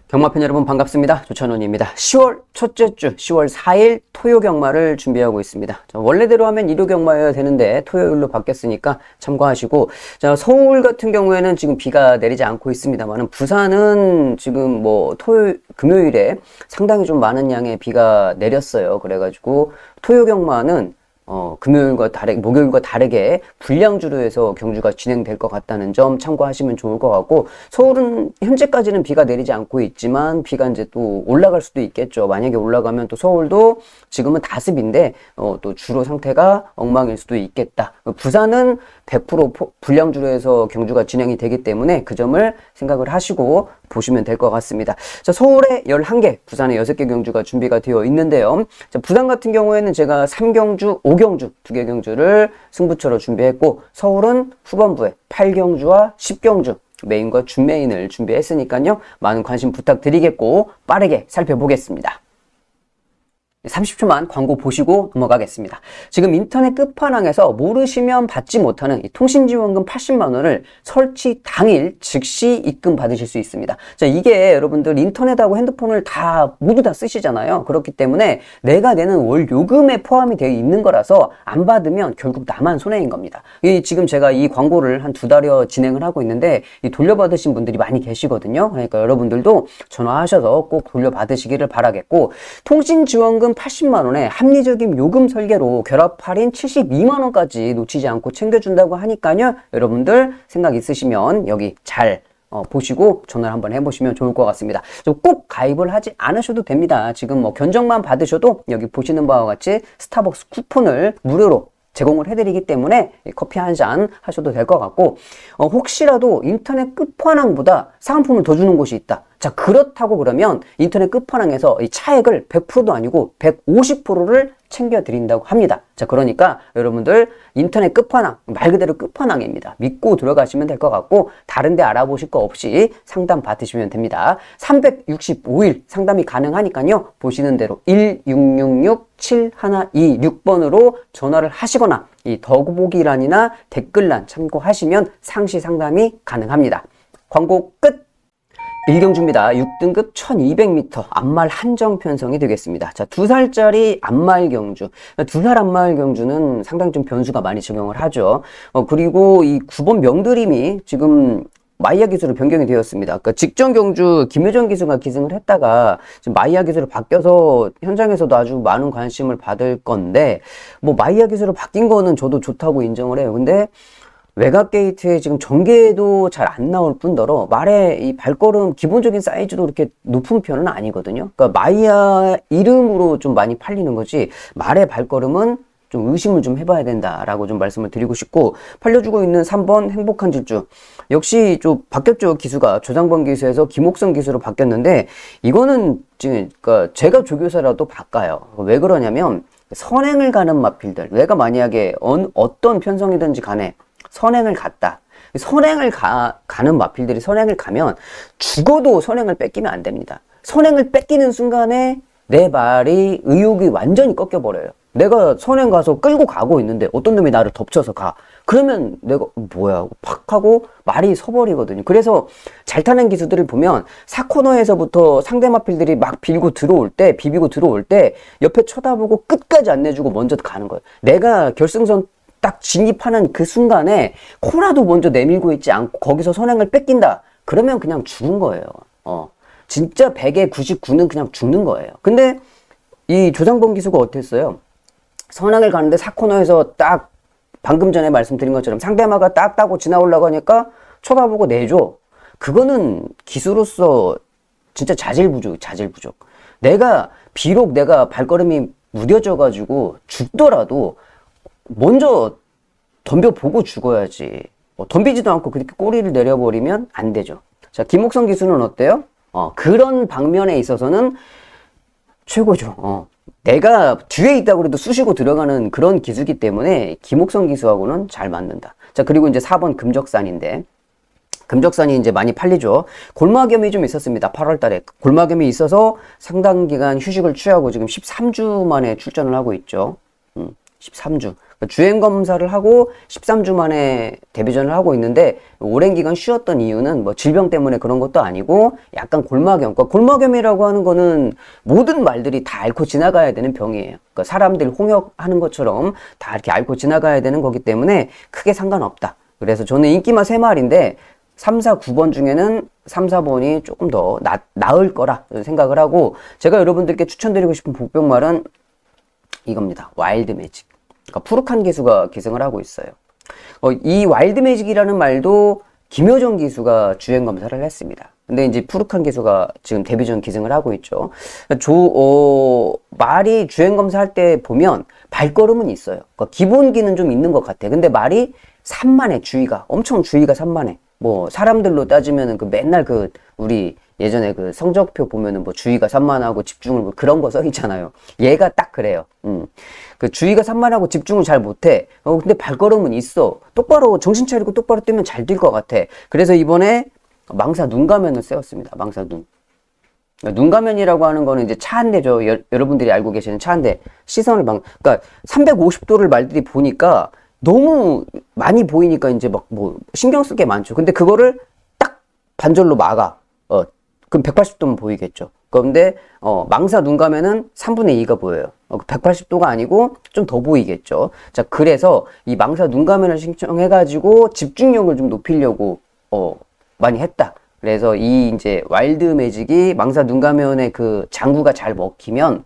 경마팬 여러분 반갑습니다. 조찬원입니다. 10월 첫째 주 10월 4일 토요 경마를 준비하고 있습니다. 자, 원래대로 하면 일요 경마여야 되는데 토요일로 바뀌었으니까 참고하시고, 자, 서울 같은 경우에는 지금 비가 내리지 않고 있습니다만은 부산은 지금 뭐 금요일에 상당히 좀 많은 양의 비가 내렸어요. 그래가지고 토요 경마는 목요일과 다르게 불량주로 해서 경주가 진행될 것 같다는 점 참고하시면 좋을 것 같고, 서울은 현재까지는 비가 내리지 않고 있지만 비가 이제 또 올라갈 수도 있겠죠. 만약에 올라가면 또 서울도 지금은 다습인데 또 주로 상태가 엉망일 수도 있겠다. 부산은 100% 불량주로 해서 경주가 진행이 되기 때문에 그 점을 생각을 하시고 보시면 될 것 같습니다. 자, 서울에 11개, 부산에 6개 경주가 준비가 되어 있는데요. 자, 부산 같은 경우에는 제가 3경주, 5경주 2개 경주를 승부처로 준비했고, 서울은 후반부에 8경주와 10경주 메인과 준메인을 준비했으니까요. 많은 관심 부탁드리겠고 빠르게 살펴보겠습니다. 30초만 광고 보시고 넘어가겠습니다. 지금 인터넷 끝판왕에서 모르시면 받지 못하는 이 통신지원금 80만 원을 설치 당일 즉시 입금 받으실 수 있습니다. 자, 이게 여러분들 인터넷하고 핸드폰을 모두 다 쓰시잖아요. 그렇기 때문에 내가 내는 월 요금에 포함이 되어 있는 거라서 안 받으면 결국 나만 손해인 겁니다. 지금 제가 이 광고를 한 2달여 진행을 하고 있는데 돌려받으신 분들이 많이 계시거든요. 그러니까 여러분들도 전화하셔서 꼭 돌려받으시기를 바라겠고, 통신지원금 80만 원에 합리적인 요금 설계로 결합 할인 72만 원까지 놓치지 않고 챙겨준다고 하니까요. 여러분들 생각 있으시면 여기 잘 보시고 전화를 한번 해보시면 좋을 것 같습니다. 꼭 가입을 하지 않으셔도 됩니다. 지금 뭐 견적만 받으셔도 여기 보시는 바와 같이 스타벅스 쿠폰을 무료로 제공을 해드리기 때문에 커피 한 잔 하셔도 될 것 같고, 혹시라도 인터넷 끝판왕보다 상품을 더 주는 곳이 있다. 자, 그렇다고 그러면 인터넷 끝판왕에서 이 차액을 100%도 아니고 150%를 챙겨드린다고 합니다. 자, 그러니까 여러분들 인터넷 끝판왕, 말 그대로 끝판왕입니다. 믿고 들어가시면 될 것 같고, 다른 데 알아보실 거 없이 상담 받으시면 됩니다. 365일 상담이 가능하니까요. 보시는 대로 1666-7126번으로 전화를 하시거나 이 더보기란이나 댓글란 참고하시면 상시 상담이 가능합니다. 광고 끝! 1경주입니다. 6등급 1200m 앞말 한정 편성이 되겠습니다. 자, 2살짜리 앞말 경주. 2살 앞말 경주는 상당히 좀 변수가 많이 적용을 하죠. 그리고 이 9번 명드림이 지금 마이야 기수로 변경이 되었습니다. 그러니까 직전 경주 김효정 기수가 기승을 했다가 지금 마이야 기수로 바뀌어서 현장에서도 아주 많은 관심을 받을 건데, 뭐 마이야 기수로 바뀐 거는 저도 좋다고 인정을 해요. 근데 외곽 게이트에 지금 전개도 잘 안 나올 뿐더러 말의 이 발걸음 기본적인 사이즈도 그렇게 높은 편은 아니거든요. 그러니까 마이야 이름으로 좀 많이 팔리는 거지, 말의 발걸음은 좀 의심을 좀 해봐야 된다라고 좀 말씀을 드리고 싶고, 팔려주고 있는 3번 행복한 질주 역시 좀 바뀌었죠. 기수가 조장범 기수에서 김옥성 기수로 바뀌었는데, 이거는 지금 그러니까 제가 조교사라도 바꿔요. 왜 그러냐면 선행을 가는 마필들, 내가 만약에 어떤 편성이든지 간에 선행을 갔다. 선행을 가는 마필들이 선행을 가면 죽어도 선행을 뺏기면 안 됩니다. 선행을 뺏기는 순간에 내 말이 의욕이 완전히 꺾여버려요. 내가 선행 가서 끌고 가고 있는데 어떤 놈이 나를 덮쳐서 가. 그러면 내가 뭐야 팍 하고 말이 서버리거든요. 그래서 잘 타는 기수들을 보면 4코너에서부터 상대 마필들이 막 비비고 들어올 때 옆에 쳐다보고 끝까지 안 내주고 먼저 가는 거예요. 내가 결승선 딱 진입하는 그 순간에 코라도 먼저 내밀고 있지 않고 거기서 선행을 뺏긴다. 그러면 그냥 죽은 거예요. 진짜 100에 99는 그냥 죽는 거예요. 근데 이 조장범 기수가 어땠어요? 선행을 가는데 4코너에서 딱 방금 전에 말씀드린 것처럼 상대마가 딱 따고 지나오려고 하니까 쳐다보고 내줘. 그거는 기수로서 진짜 자질부족. 비록 내가 발걸음이 무뎌져가지고 죽더라도 먼저 덤벼보고 죽어야지. 덤비지도 않고 그렇게 꼬리를 내려버리면 안 되죠. 자, 김옥성 기수는 어때요? 그런 방면에 있어서는 최고죠. 내가 뒤에 있다고 해도 쑤시고 들어가는 그런 기수기 때문에 김옥성 기수하고는 잘 맞는다. 자, 그리고 이제 4번 금적산인데, 금적산이 이제 많이 팔리죠. 골마겸이 좀 있었습니다. 8월 달에. 골마겸이 있어서 상당 기간 휴식을 취하고 지금 13주 만에 출전을 하고 있죠. 13주. 그러니까 주행 검사를 하고 13주 만에 데뷔전을 하고 있는데 오랜 기간 쉬었던 이유는 뭐 질병 때문에 그런 것도 아니고 약간 골막염. 그러니까 골막염이라고 하는 거는 모든 말들이 다 앓고 지나가야 되는 병이에요. 그러니까 사람들 홍역하는 것처럼 다 이렇게 앓고 지나가야 되는 거기 때문에 크게 상관없다. 그래서 저는 인기마 3마리인데 3, 4, 9번 중에는 3, 4번이 조금 더 나을 거라 생각을 하고, 제가 여러분들께 추천드리고 싶은 복병말은 이겁니다. 와일드 매직. 그러니까 푸르칸 기수가 기승을 하고 있어요. 이 와일드 매직이라는 말도 김효정 기수가 주행 검사를 했습니다. 근데 이제 푸르칸 기수가 지금 데뷔전 기승을 하고 있죠. 말이 주행 검사할 때 보면 발걸음은 있어요. 그러니까 기본기는 좀 있는 것 같아. 근데 말이 산만해, 주의가. 엄청 주의가 산만해. 뭐 사람들로 따지면은 그 맨날 그 우리 예전에 그 성적표 보면은 뭐 주의가 산만하고 집중을 뭐 그런 거 써 있잖아요. 얘가 딱 그래요. 그 주의가 산만하고 집중을 잘 못해. 근데 발걸음은 있어. 똑바로 정신 차리고 똑바로 뛰면 잘 뛸 것 같아. 그래서 이번에 망사 눈가면을 세웠습니다. 망사 눈. 눈가면이라고 하는 거는 이제 차 한 대죠. 여러분들이 알고 계시는 차 한 대. 시선을 그러니까 350도를 말들이 보니까 너무 많이 보이니까 이제 막 뭐 신경 쓸 게 많죠. 근데 그거를 딱 반절로 막아. 그럼 180도면 보이겠죠. 그런데 망사 눈 가면은 3분의 2가 보여요. 180도가 아니고 좀 더 보이겠죠. 자, 그래서 이 망사 눈 가면을 신청해가지고 집중력을 좀 높이려고 많이 했다. 그래서 이 이제 와일드 매직이 망사 눈 가면의 그 장구가 잘 먹히면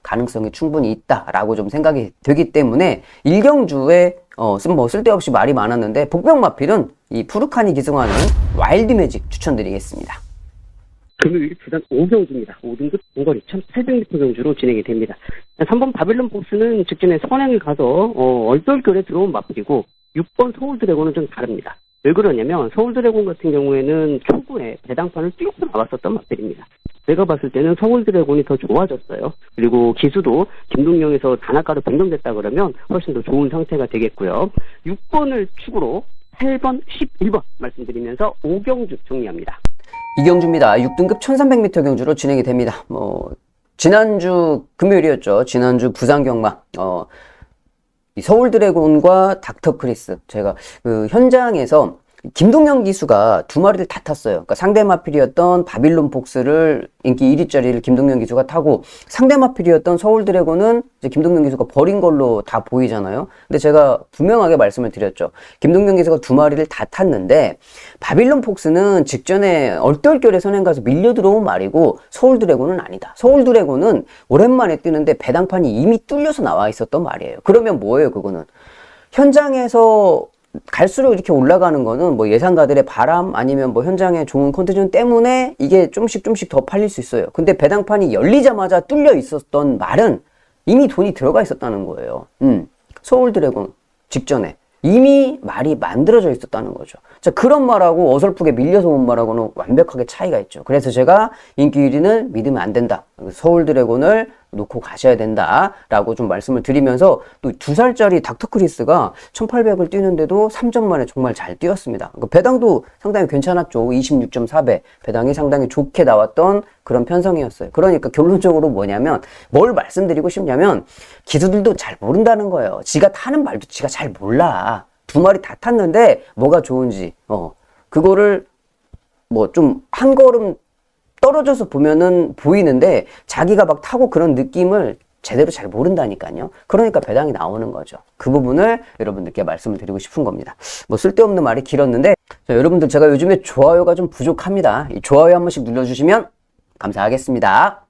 가능성이 충분히 있다라고 좀 생각이 되기 때문에 일경주에 뭐 쓸데없이 말이 많았는데 복병마필은 이 푸르칸이 기승하는 와일드 매직 추천드리겠습니다. 금요일 주단 5경주입니다. 5등급 중거리 1800m 경주로 진행이 됩니다. 3번 바빌론 폭스는 직전에 선행을 가서 얼떨결에 들어온 마필이고 6번 서울 드래곤은 좀 다릅니다. 왜 그러냐면 서울 드래곤 같은 경우에는 초구에 배당판을 뚫고 나왔었던 마필입니다. 제가 봤을 때는 서울 드래곤이 더 좋아졌어요. 그리고 기수도 김동영에서 단아가로 변경됐다 그러면 훨씬 더 좋은 상태가 되겠고요. 6번을 축으로 8번, 11번 말씀드리면서 5경주 정리합니다. 이경주입니다. 6등급 1300m 경주로 진행이 됩니다. 지난주 금요일이었죠. 지난주 부산 경마. 이 서울 드래곤과 닥터 크리스. 제가 그 현장에서 김동영 기수가 2마리를 다 탔어요. 그러니까 상대 마필이었던 바빌론 폭스를 인기 1위짜리를 김동영 기수가 타고 상대 마필이었던 서울 드래곤은 이제 김동영 기수가 버린 걸로 다 보이잖아요. 근데 제가 분명하게 말씀을 드렸죠. 김동영 기수가 2마리를 다 탔는데 바빌론 폭스는 직전에 얼떨결에 선행 가서 밀려 들어온 말이고 서울 드래곤은 아니다. 서울 드래곤은 오랜만에 뛰는데 배당판이 이미 뚫려서 나와 있었던 말이에요. 그러면 뭐예요, 그거는? 현장에서 갈수록 이렇게 올라가는 거는 뭐 예상가들의 바람 아니면 뭐 현장의 좋은 컨디션 때문에 이게 좀씩 더 팔릴 수 있어요. 근데 배당판이 열리자마자 뚫려 있었던 말은 이미 돈이 들어가 있었다는 거예요. 서울 드래곤 직전에 이미 말이 만들어져 있었다는 거죠. 자, 그런 말하고 어설프게 밀려서 온 말하고는 완벽하게 차이가 있죠. 그래서 제가 인기 1위는 믿으면 안 된다. 서울 드래곤을 놓고 가셔야 된다 라고 좀 말씀을 드리면서 또 2살짜리 닥터 크리스가 1800을 뛰는데도 3점 만에 정말 잘 뛰었습니다. 그러니까 배당도 상당히 괜찮았죠. 26.4배 배당이 상당히 좋게 나왔던 그런 편성이었어요. 그러니까 결론적으로 뭐냐면 뭘 말씀드리고 싶냐면 기수들도 잘 모른다는 거예요. 지가 타는 말도 지가 잘 몰라. 2마리 다 탔는데 뭐가 좋은지 그거를 뭐 좀 한 걸음 떨어져서 보면은 보이는데 자기가 막 타고 그런 느낌을 제대로 잘 모른다니까요. 그러니까 배당이 나오는 거죠. 그 부분을 여러분들께 말씀을 드리고 싶은 겁니다. 뭐 쓸데없는 말이 길었는데 자, 여러분들 제가 요즘에 좋아요가 좀 부족합니다. 이 좋아요 한 번씩 눌러주시면 감사하겠습니다.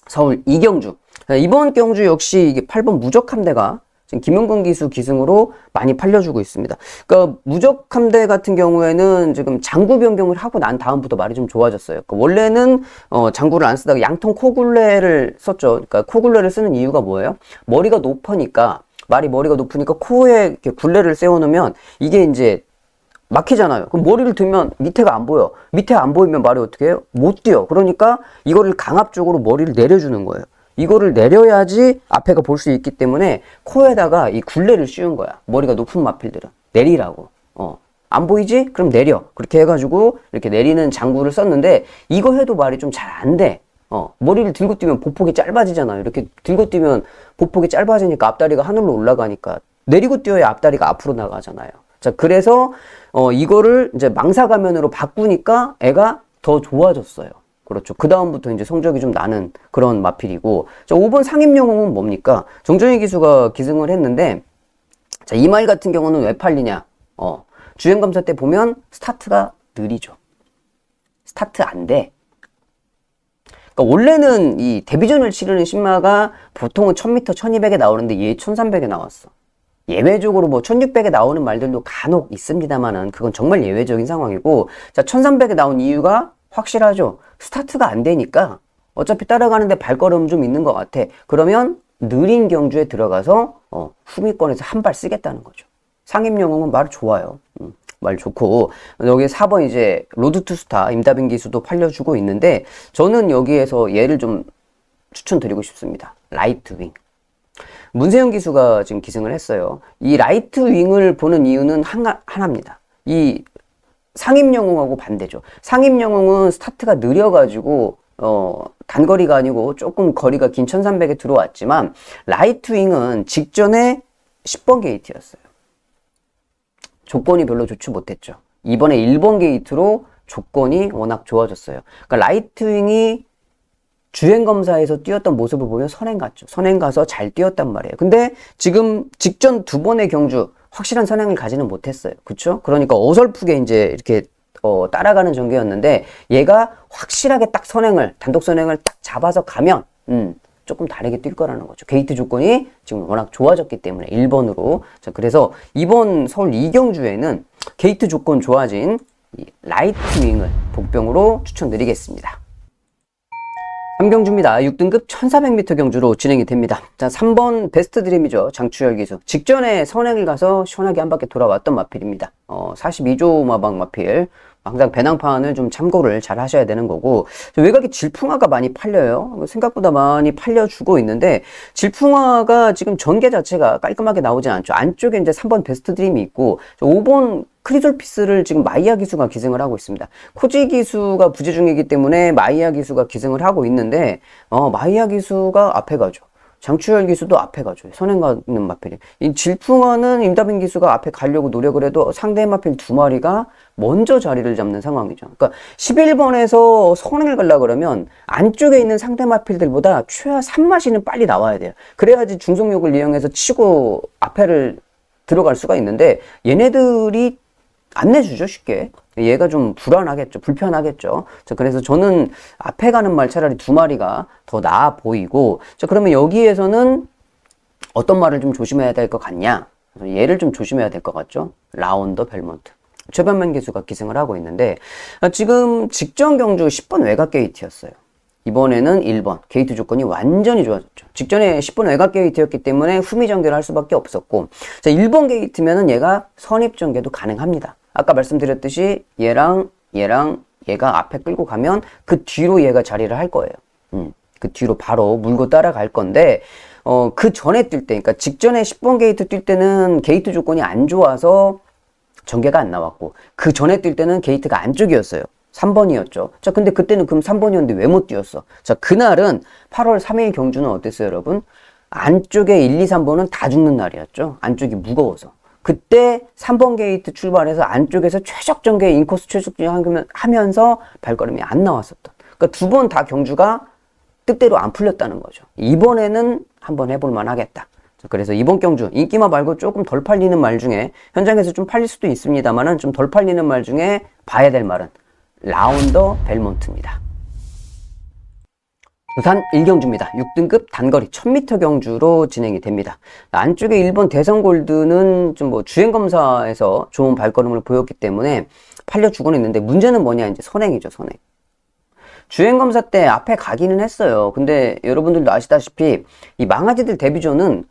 서울 이경주. 이번 경주 역시 이게 8번 무적함대가 지금 김용근 기수 기승으로 많이 팔려주고 있습니다. 그러니까 무적함대 같은 경우에는 지금 장구 변경을 하고 난 다음부터 말이 좀 좋아졌어요. 그러니까 원래는 장구를 안 쓰다가 양통 코굴레를 썼죠. 그러니까 코굴레를 쓰는 이유가 뭐예요? 머리가 높으니까 머리가 높으니까 코에 이렇게 굴레를 세워놓으면 이게 이제 막히잖아요. 그럼 머리를 들면 밑에가 안 보여. 밑에 안 보이면 말이 어떻게 해요? 못 뛰어. 그러니까 이거를 강압적으로 머리를 내려주는 거예요. 이거를 내려야지 앞에가 볼 수 있기 때문에 코에다가 이 굴레를 씌운 거야. 머리가 높은 마필들은. 내리라고. 안 보이지? 그럼 내려. 그렇게 해가지고 이렇게 내리는 장구를 썼는데 이거 해도 말이 좀 잘 안 돼. 머리를 들고 뛰면 보폭이 짧아지잖아요. 이렇게 들고 뛰면 보폭이 짧아지니까 앞다리가 하늘로 올라가니까 내리고 뛰어야 앞다리가 앞으로 나가잖아요. 자, 그래서 이거를 이제 망사가면으로 바꾸니까 애가 더 좋아졌어요. 그렇죠. 그 다음부터 이제 성적이 좀 나는 그런 마필이고. 자, 5번 상임영웅은 뭡니까? 정준희 기수가 기승을 했는데, 자, 이 말 같은 경우는 왜 팔리냐? 주행검사 때 보면 스타트가 느리죠. 스타트 안 돼. 그러니까 원래는 이 데뷔전을 치르는 신마가 보통은 1000m, 1200에 나오는데 얘 1300에 나왔어. 예외적으로 뭐 1600에 나오는 말들도 간혹 있습니다만은 그건 정말 예외적인 상황이고, 자, 1300에 나온 이유가 확실하죠. 스타트가 안 되니까 어차피 따라가는데 발걸음 좀 있는 것 같아. 그러면 느린 경주에 들어가서 후미권에서 한 발 쓰겠다는 거죠. 상임영웅은 말 좋아요. 말 좋고, 여기 4번 이제 로드 투 스타 임다빈 기수도 팔려주고 있는데, 저는 여기에서 얘를 좀 추천드리고 싶습니다. 라이트 윙. 문세영 기수가 지금 기승을 했어요. 이 라이트 윙을 보는 이유는 하나입니다. 이 상임영웅하고 반대죠. 상임영웅은 스타트가 느려가지고 단거리가 아니고 조금 거리가 긴 1300에 들어왔지만, 라이트 윙은 직전에 10번 게이트였어요. 조건이 별로 좋지 못했죠. 이번에 1번 게이트로 조건이 워낙 좋아졌어요. 그러니까 라이트 윙이 주행검사에서 뛰었던 모습을 보면 선행 갔죠. 선행 가서 잘 뛰었단 말이에요. 근데 지금 직전 두 번의 경주 확실한 선행을 가지는 못했어요. 그쵸? 그러니까 어설프게 이제 이렇게 따라가는 전개였는데, 얘가 확실하게 딱 단독 선행을 딱 잡아서 가면 조금 다르게 뛸 거라는 거죠. 게이트 조건이 지금 워낙 좋아졌기 때문에 1번으로. 자, 그래서 이번 서울 2경주에는 게이트 조건 좋아진 이 라이트 윙을 복병으로 추천드리겠습니다. 3경주입니다. 6등급 1400m 경주로 진행이 됩니다. 자, 3번 베스트 드림이죠. 장추열 기수. 직전에 선행을 가서 시원하게 한 바퀴 돌아왔던 마필입니다. 42조 마방 마필. 항상 배낭판을 좀 참고를 잘 하셔야 되는 거고, 외곽에 질풍화가 많이 팔려요. 생각보다 많이 팔려주고 있는데, 질풍화가 지금 전개 자체가 깔끔하게 나오진 않죠. 안쪽에 이제 3번 베스트 드림이 있고, 5번 크리졸 피스를 지금 마이야 기수가 기승을 하고 있습니다. 코지 기수가 부재 중이기 때문에 마이야 기수가 기승을 하고 있는데, 마이야 기수가 앞에 가죠. 장추열 기수도 앞에 가죠. 선행 가는 마필이. 이 질풍화는 임다빈 기수가 앞에 가려고 노력을 해도 상대 마필 두 마리가 먼저 자리를 잡는 상황이죠. 그러니까 11번에서 선행을 가려고 그러면 안쪽에 있는 상대 마필들보다 최하 3마시는 빨리 나와야 돼요. 그래야지 중속력을 이용해서 치고 앞에를 들어갈 수가 있는데, 얘네들이 안 내주죠, 쉽게. 얘가 좀 불안하겠죠, 불편하겠죠. 자, 그래서 저는 앞에 가는 말 차라리 두 마리가 더 나아 보이고, 자, 그러면 여기에서는 어떤 말을 좀 조심해야 될 것 같냐? 그래서 얘를 좀 조심해야 될 것 같죠? 라운더 벨몬트. 최변만 기수가 기승을 하고 있는데, 지금 직전 경주 10번 외곽 게이트였어요. 이번에는 1번 게이트 조건이 완전히 좋아졌죠. 직전에 10번 외곽 게이트였기 때문에 후미 전개를 할 수밖에 없었고, 자, 1번 게이트면은 얘가 선입 전개도 가능합니다. 아까 말씀드렸듯이 얘랑 얘가 앞에 끌고 가면 그 뒤로 얘가 자리를 할 거예요. 그 뒤로 바로 물고 따라갈 건데, 그 전에 뛸 때, 그러니까 직전에 10번 게이트 뛸 때는 게이트 조건이 안 좋아서 전개가 안 나왔고, 그 전에 뛸 때는 게이트가 안쪽이었어요. 3번이었죠. 자, 근데 그때는 그럼 3번이었는데 왜 못 뛰었어? 자, 그날은 8월 3일 경주는 어땠어요, 여러분? 안쪽에 1, 2, 3번은 다 죽는 날이었죠. 안쪽이 무거워서. 그때 3번 게이트 출발해서 안쪽에서 최적 전개 인코스 최적 하면서 발걸음이 안 나왔었던. 그러니까 두 번 다 경주가 뜻대로 안 풀렸다는 거죠. 이번에는 한번 해볼 만하겠다. 그래서 이번 경주 인기마 말고 조금 덜 팔리는 말 중에, 현장에서 좀 팔릴 수도 있습니다만은 좀 덜 팔리는 말 중에 봐야 될 말은 라운더 벨몬트입니다. 부산 1경주입니다. 6등급 단거리 1000m 경주로 진행이 됩니다. 안쪽에 1번 대성골드는 좀 뭐 주행검사에서 좋은 발걸음을 보였기 때문에 팔려주고는 있는데, 문제는 뭐냐, 이제 선행이죠, 선행. 주행검사 때 앞에 가기는 했어요. 근데 여러분들도 아시다시피 이 망아지들 데뷔전은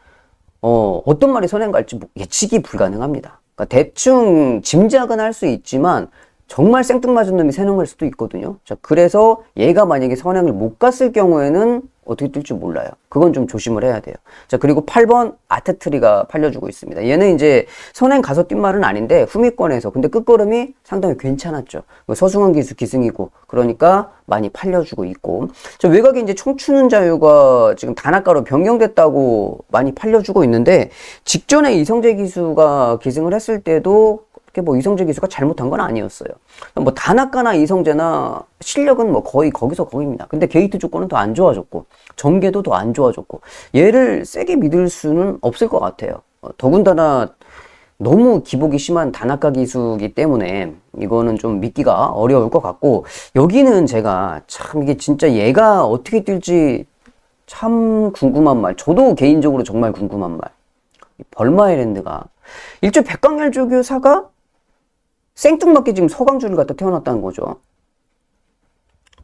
어떤 말이 선행 갈지 예측이 불가능합니다. 그러니까 대충 짐작은 할 수 있지만 정말 생뚱맞은 놈이 3명 갈 수도 있거든요. 자, 그래서 얘가 만약에 선행을 못 갔을 경우에는 어떻게 뛸지 몰라요. 그건 좀 조심을 해야 돼요. 자, 그리고 8번 아테트리가 팔려주고 있습니다. 얘는 이제 선행 가서 뛴 말은 아닌데 후미권에서 근데 끝걸음이 상당히 괜찮았죠. 서승환 기수 기승이고 그러니까 많이 팔려주고 있고. 자, 외곽에 이제 총추는 자유가 지금 단아가로 변경됐다고 많이 팔려주고 있는데 직전에 이성재 기수가 기승을 했을 때도 뭐 이성재 기수가 잘못한 건 아니었어요. 뭐 단아까나 이성재나 실력은 뭐 거의 거기서 거기입니다. 근데 게이트 조건은 더 안 좋아졌고 전개도 더 안 좋아졌고 얘를 세게 믿을 수는 없을 것 같아요. 더군다나 너무 기복이 심한 단아까 기수기 때문에 이거는 좀 믿기가 어려울 것 같고 여기는 제가 참 이게 진짜 얘가 어떻게 뛸지 참 궁금한 말. 저도 개인적으로 정말 궁금한 말. 벌마이랜드가 일조 백광열 조교사가 생뚱맞게 지금 서강주를 갖다 태어났다는 거죠.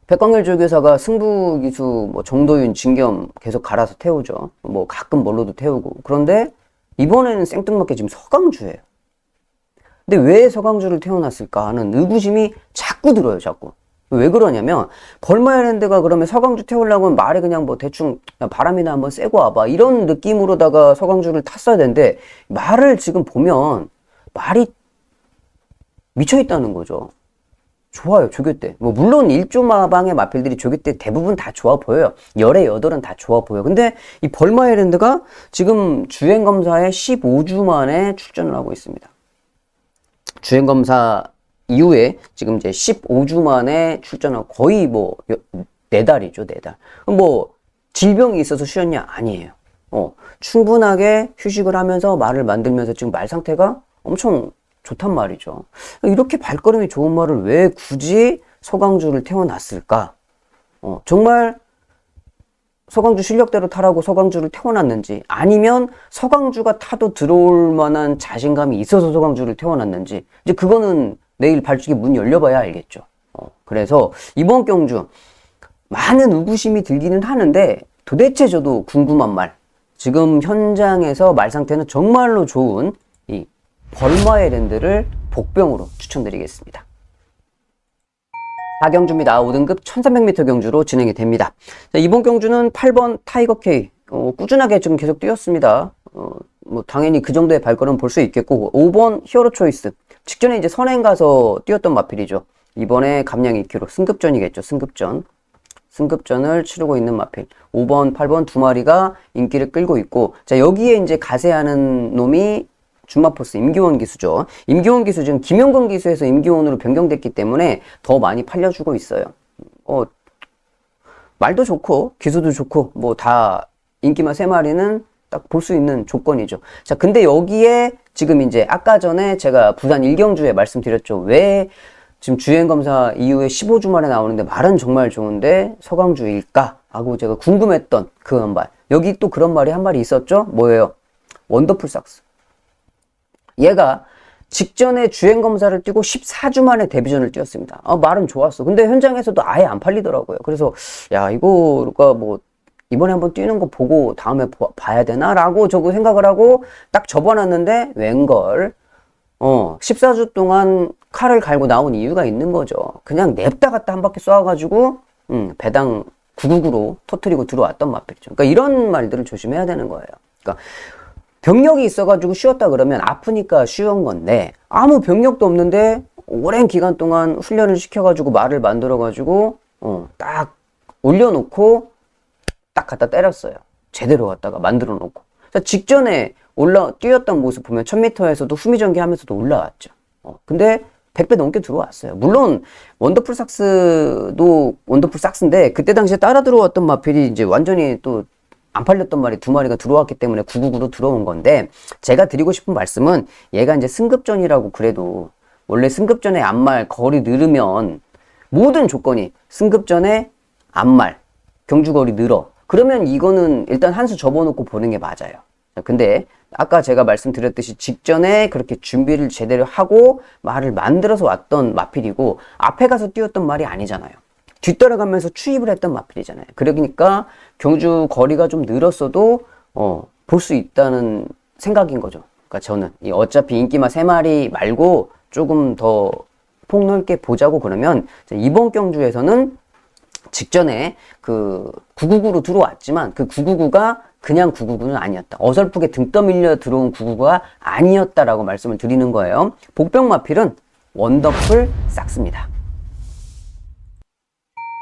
백광열 조교사가 승부기수, 뭐 정도윤, 진겸 계속 갈아서 태우죠. 뭐 가끔 뭘로도 태우고. 그런데 이번에는 생뚱맞게 지금 서강주예요. 근데 왜 서강주를 태어났을까 하는 의구심이 자꾸 들어요, 자꾸. 왜 그러냐면 벌마이랜드가 그러면 서강주 태우려고 하면 말에 그냥 뭐 대충 바람이나 한번 쐬고 와봐 이런 느낌으로다가 서강주를 탔어야 되는데 말을 지금 보면 말이 미쳐있다는 거죠. 좋아요, 조교 때. 뭐, 물론 1조 마방의 마필들이 조교 때 대부분 다 좋아 보여요. 열의 8은 다 좋아 보여. 근데 이 벌마이랜드가 지금 주행검사에 15주 만에 출전을 하고 있습니다. 주행검사 이후에 지금 이제 15주 만에 출전하고 거의 뭐, 4달이죠, 4달. 뭐, 질병이 있어서 쉬었냐? 아니에요. 충분하게 휴식을 하면서 말을 만들면서 지금 말 상태가 엄청 좋단 말이죠. 이렇게 발걸음이 좋은 말을 왜 굳이 서강주를 태워놨을까? 정말 서강주 실력대로 타라고 서강주를 태워놨는지 아니면 서강주가 타도 들어올 만한 자신감이 있어서 서강주를 태워놨는지 이제 그거는 내일 발주기 문 열려봐야 알겠죠. 그래서 이번 경주 많은 의구심이 들기는 하는데 도대체 저도 궁금한 말 지금 현장에서 말 상태는 정말로 좋은 이 벌마이랜드를 복병으로 추천드리겠습니다. 4경주입니다. 5등급 1300m 경주로 진행이 됩니다. 자, 이번 경주는 8번 타이거 K 꾸준하게 지금 계속 뛰었습니다. 뭐 당연히 그 정도의 발걸음 볼 수 있겠고 5번 히어로 초이스 직전에 이제 선행 가서 뛰었던 마필이죠. 이번에 감량 2km 승급전이겠죠. 승급전을 치르고 있는 마필 5번 8번 두 마리가 인기를 끌고 있고 자 여기에 이제 가세하는 놈이 준마포스 임기원 기수죠. 임기원 기수 지금 김영건 기수에서 임기원으로 변경됐기 때문에 더 많이 팔려주고 있어요. 말도 좋고 기수도 좋고 뭐 다 인기만 3마리는 딱 볼 수 있는 조건이죠. 자, 근데 여기에 지금 이제 아까 전에 제가 부산 1경주에 말씀드렸죠. 왜 지금 주행검사 이후에 15주 만에 나오는데 말은 정말 좋은데 서강주일까? 하고 제가 궁금했던 그 한 말. 여기 또 그런 말이 한 말이 있었죠? 뭐예요? 원더풀 삭스. 얘가 직전에 주행검사를 뛰고 14주 만에 데뷔전을 뛰었습니다. 말은 좋았어. 근데 현장에서도 아예 안 팔리더라고요. 그래서 야 이거가 뭐 이번에 한번 뛰는 거 보고 다음에 봐야 되나? 라고 저거 생각을 하고 딱 접어놨는데 웬걸 14주 동안 칼을 갈고 나온 이유가 있는 거죠. 그냥 냅다 갖다 한 바퀴 쏴가지고 배당 999로 터트리고 들어왔던 마필이죠. 그러니까 이런 말들을 조심해야 되는 거예요. 그러니까 병력이 있어가지고 쉬었다 그러면 아프니까 쉬운 건데 아무 병력도 없는데 오랜 기간 동안 훈련을 시켜가지고 말을 만들어가지고 딱 올려놓고 딱 갖다 때렸어요. 제대로 갖다가 만들어 놓고 자, 직전에 뛰었던 모습 보면 1000m에서도 후미전개 하면서도 올라왔죠. 근데 100배 넘게 들어왔어요. 물론 원더풀 삭스도 원더풀 삭스인데 그때 당시에 따라 들어왔던 마필이 이제 완전히 또 안 팔렸던 말이 2마리가 들어왔기 때문에 999로 들어온 건데 제가 드리고 싶은 말씀은 얘가 이제 승급전이라고 그래도 원래 승급전에 안말 거리 늘으면 모든 조건이 승급전에 안말 경주거리 늘어 그러면 이거는 일단 한 수 접어놓고 보는 게 맞아요. 근데 아까 제가 말씀드렸듯이 직전에 그렇게 준비를 제대로 하고 말을 만들어서 왔던 마필이고 앞에 가서 뛰었던 말이 아니잖아요. 뒤따라가면서 추입을 했던 마필이잖아요. 그러니까 경주 거리가 좀 늘었어도 볼 수 있다는 생각인 거죠. 그러니까 저는 어차피 인기마 3마리 말고 조금 더 폭넓게 보자고 그러면 이번 경주에서는 직전에 그 999로 들어왔지만 그 999가 그냥 999는 아니었다. 어설프게 등 떠밀려 들어온 999가 아니었다라고 말씀을 드리는 거예요. 복병마필은 원더풀 싹습니다.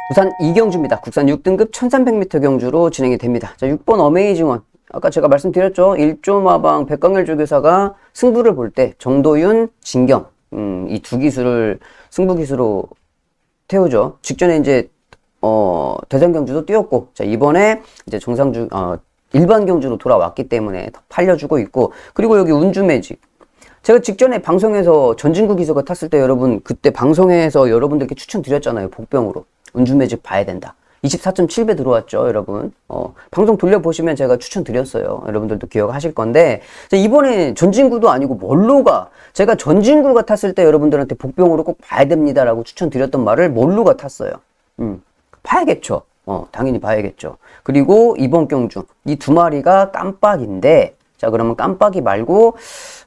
부산 이경주입니다. 국산 6등급 1300m 경주로 진행이 됩니다. 자, 6번 어메이징원. 아까 제가 말씀드렸죠. 1조 마방 백광열 조교사가 승부를 볼 때 정도윤, 진경 이 두 기수를 승부 기수로 태우죠. 직전에 이제 대전 경주도 뛰었고, 자, 이번에 이제 일반 경주로 돌아왔기 때문에 더 팔려주고 있고, 그리고 여기 운주 매직. 제가 직전에 방송에서 전진구 기수가 탔을 때 여러분, 그때 방송에서 여러분들께 추천드렸잖아요. 복병으로. 운주 매직 봐야 된다. 24.7배 들어왔죠, 여러분. 방송 돌려보시면 제가 추천드렸어요. 여러분들도 기억하실 건데, 자, 이번에 전진구도 아니고 뭘로 가? 제가 전진구가 탔을 때 여러분들한테 복병으로 꼭 봐야 됩니다라고 추천드렸던 말을 뭘로가 탔어요. 봐야겠죠. 당연히 봐야겠죠. 그리고 이번 경주 이 두 마리가 깜빡인데, 자, 그러면 깜빡이 말고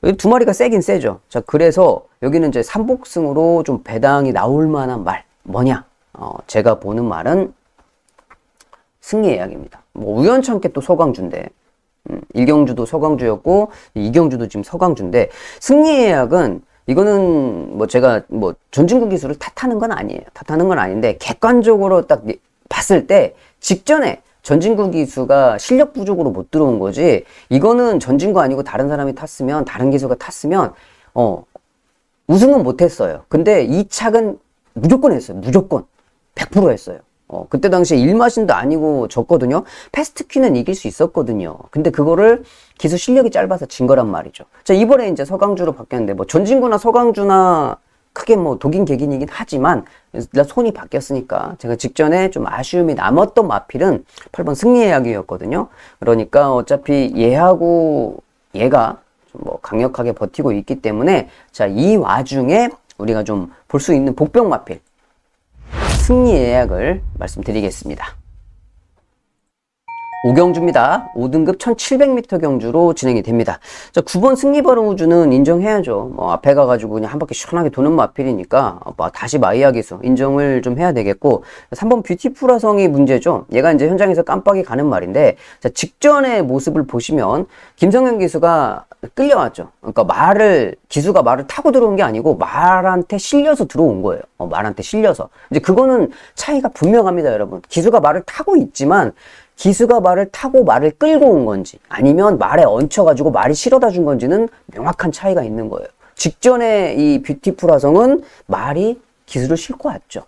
이 두 마리가 세긴 세죠. 자, 그래서 여기는 이제 삼복승으로 좀 배당이 나올 만한 말 뭐냐? 제가 보는 말은 승리 예약입니다. 뭐 우연찮게 또 서광주인데, 1경주도 서광주였고 2경주도 지금 서광주인데, 승리 예약은 이거는 뭐 제가 뭐 전진구 기수를 탓하는 건 아니에요. 탓하는 건 아닌데, 객관적으로 딱 봤을 때 직전에 전진구 기수가 실력 부족으로 못 들어온 거지, 이거는 전진구 아니고 다른 사람이 탔으면, 다른 기수가 탔으면 우승은 못 했어요. 근데 이 착은 무조건 했어요. 무조건 100% 했어요. 그때 당시에 일마신도 아니고 졌거든요. 패스트퀸은 이길 수 있었거든요. 근데 그거를 기수 실력이 짧아서 진 거란 말이죠. 자, 이번에 이제 서강주로 바뀌었는데, 뭐 전진구나 서강주나 크게 뭐 독인 객인이긴 하지만 일단 손이 바뀌었으니까, 제가 직전에 좀 아쉬움이 남았던 마필은 8번 승리 예약이었거든요. 그러니까 어차피 얘하고 얘가 좀 뭐 강력하게 버티고 있기 때문에, 자, 이 와중에 우리가 좀 볼 수 있는 복병 마필 승리 예약을 말씀드리겠습니다. 5경주입니다. 5등급 1700m 경주로 진행이 됩니다. 자, 9번 승리바로우주는 인정해야죠. 뭐 앞에 가가지고 그냥 한 바퀴 시원하게 도는 마필이니까 다시 마이야 기수 인정을 좀 해야 되겠고, 3번 뷰티풀화성이 문제죠. 얘가 이제 현장에서 깜빡이 가는 말인데, 자, 직전의 모습을 보시면 김성현 기수가 끌려왔죠. 그러니까 기수가 말을 타고 들어온 게 아니고 말한테 실려서 들어온 거예요. 말한테 실려서. 이제 그거는 차이가 분명합니다, 여러분. 기수가 말을 타고 있지만, 기수가 말을 타고 말을 끌고 온 건지, 아니면 말에 얹혀가지고 말이 실어다 준 건지는 명확한 차이가 있는 거예요. 직전에 이 뷰티풀화성은 말이 기수를 싣고 왔죠.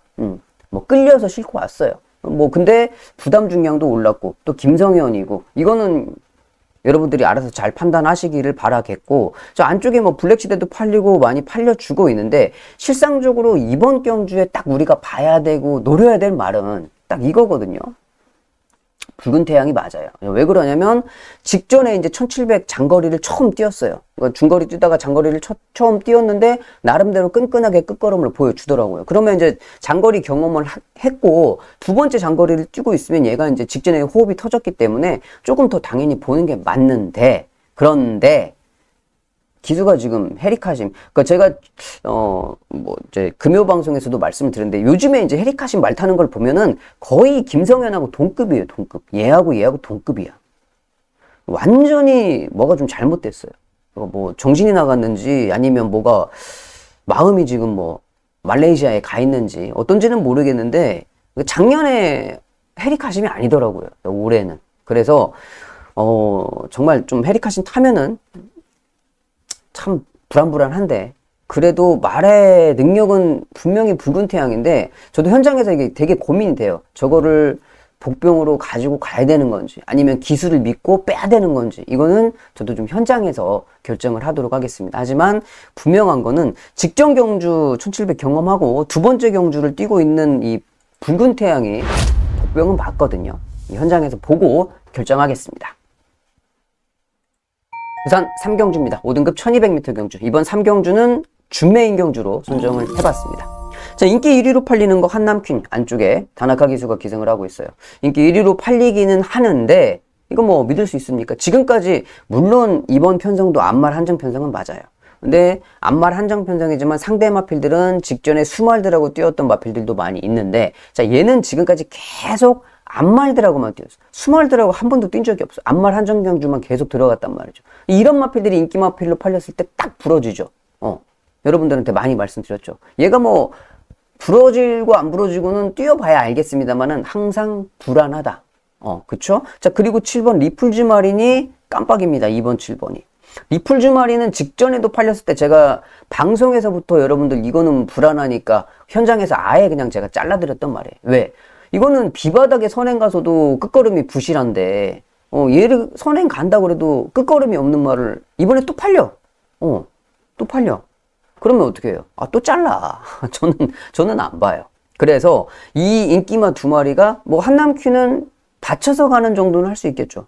뭐 끌려서 싣고 왔어요. 뭐 근데 부담 중량도 올랐고, 또 김성현이고, 이거는 여러분들이 알아서 잘 판단하시기를 바라겠고, 저 안쪽에 뭐 블랙시대도 팔리고 많이 팔려주고 있는데, 실상적으로 이번 경주에 딱 우리가 봐야 되고 노려야 될 말은 딱 이거거든요. 붉은 태양이 맞아요. 왜 그러냐면 직전에 이제 1700 장거리를 처음 뛰었어요. 그러니까 중거리 뛰다가 장거리를 처음 뛰었는데 나름대로 끈끈하게 끝걸음을 보여주더라고요. 그러면 이제 장거리 경험을 했고, 두 번째 장거리를 뛰고 있으면 얘가 이제 직전에 호흡이 터졌기 때문에 조금 더 당연히 보는 게 맞는데, 그런데 기수가 지금 헤리카심, 그러니까 제가 뭐 이제 금요 방송에서도 말씀을 드렸는데, 요즘에 이제 헤리카심 말 타는 걸 보면은 거의 김성현하고 동급이에요. 동급. 얘하고 동급이야. 완전히 뭐가 좀 잘못됐어요. 뭐 정신이 나갔는지, 아니면 뭐가 마음이 지금 뭐 말레이시아에 가 있는지 어떤지는 모르겠는데, 작년에 헤리카심이 아니더라고요, 올해는. 그래서 정말 좀 헤리카심 타면은 참 불안불안한데, 그래도 말의 능력은 분명히 붉은 태양인데, 저도 현장에서 이게 되게 고민이 돼요. 저거를 복병으로 가지고 가야 되는 건지, 아니면 기술을 믿고 빼야 되는 건지, 이거는 저도 좀 현장에서 결정을 하도록 하겠습니다. 하지만 분명한 거는 직전 경주 1700 경험하고 두 번째 경주를 뛰고 있는 이 붉은 태양이 복병은 맞거든요. 현장에서 보고 결정하겠습니다. 부산 3경주입니다. 5등급 1200m 경주. 이번 3경주는 준메인 경주로 선정을 해봤습니다. 자, 인기 1위로 팔리는 거 한남퀸 안쪽에 다나카 기수가 기승을 하고 있어요. 인기 1위로 팔리기는 하는데, 이거 뭐 믿을 수 있습니까? 지금까지 물론 이번 편성도 안말 한정 편성은 맞아요. 근데 앞말 한정 편성이지만 상대 마필들은 직전에 수말들하고 뛰었던 마필들도 많이 있는데, 자, 얘는 지금까지 계속 앞말들하고만 뛰었어. 수말들하고 한 번도 뛴 적이 없어. 앞말 한정 경주만 계속 들어갔단 말이죠. 이런 마필들이 인기 마필로 팔렸을 때 딱 부러지죠. 여러분들한테 많이 말씀드렸죠. 얘가 뭐 부러지고 안 부러지고는 뛰어봐야 알겠습니다만은 항상 불안하다. 그쵸? 자, 그리고 7번 리플즈 마린이 깜빡입니다. 2번 7번이. 리플즈 마린은 직전에도 팔렸을 때 제가 방송에서부터 여러분들 이거는 불안하니까 현장에서 아예 그냥 제가 잘라드렸단 말이에요. 왜? 이거는 비바닥에 선행 가서도 끝걸음이 부실한데, 얘를 선행 간다 그래도 끝걸음이 없는 말을 이번에 또 팔려. 또 팔려. 그러면 어떻게 해요? 또 잘라. 저는 안 봐요. 그래서 이 인기마 두 마리가 뭐 한남퀴는 받쳐서 가는 정도는 할 수 있겠죠.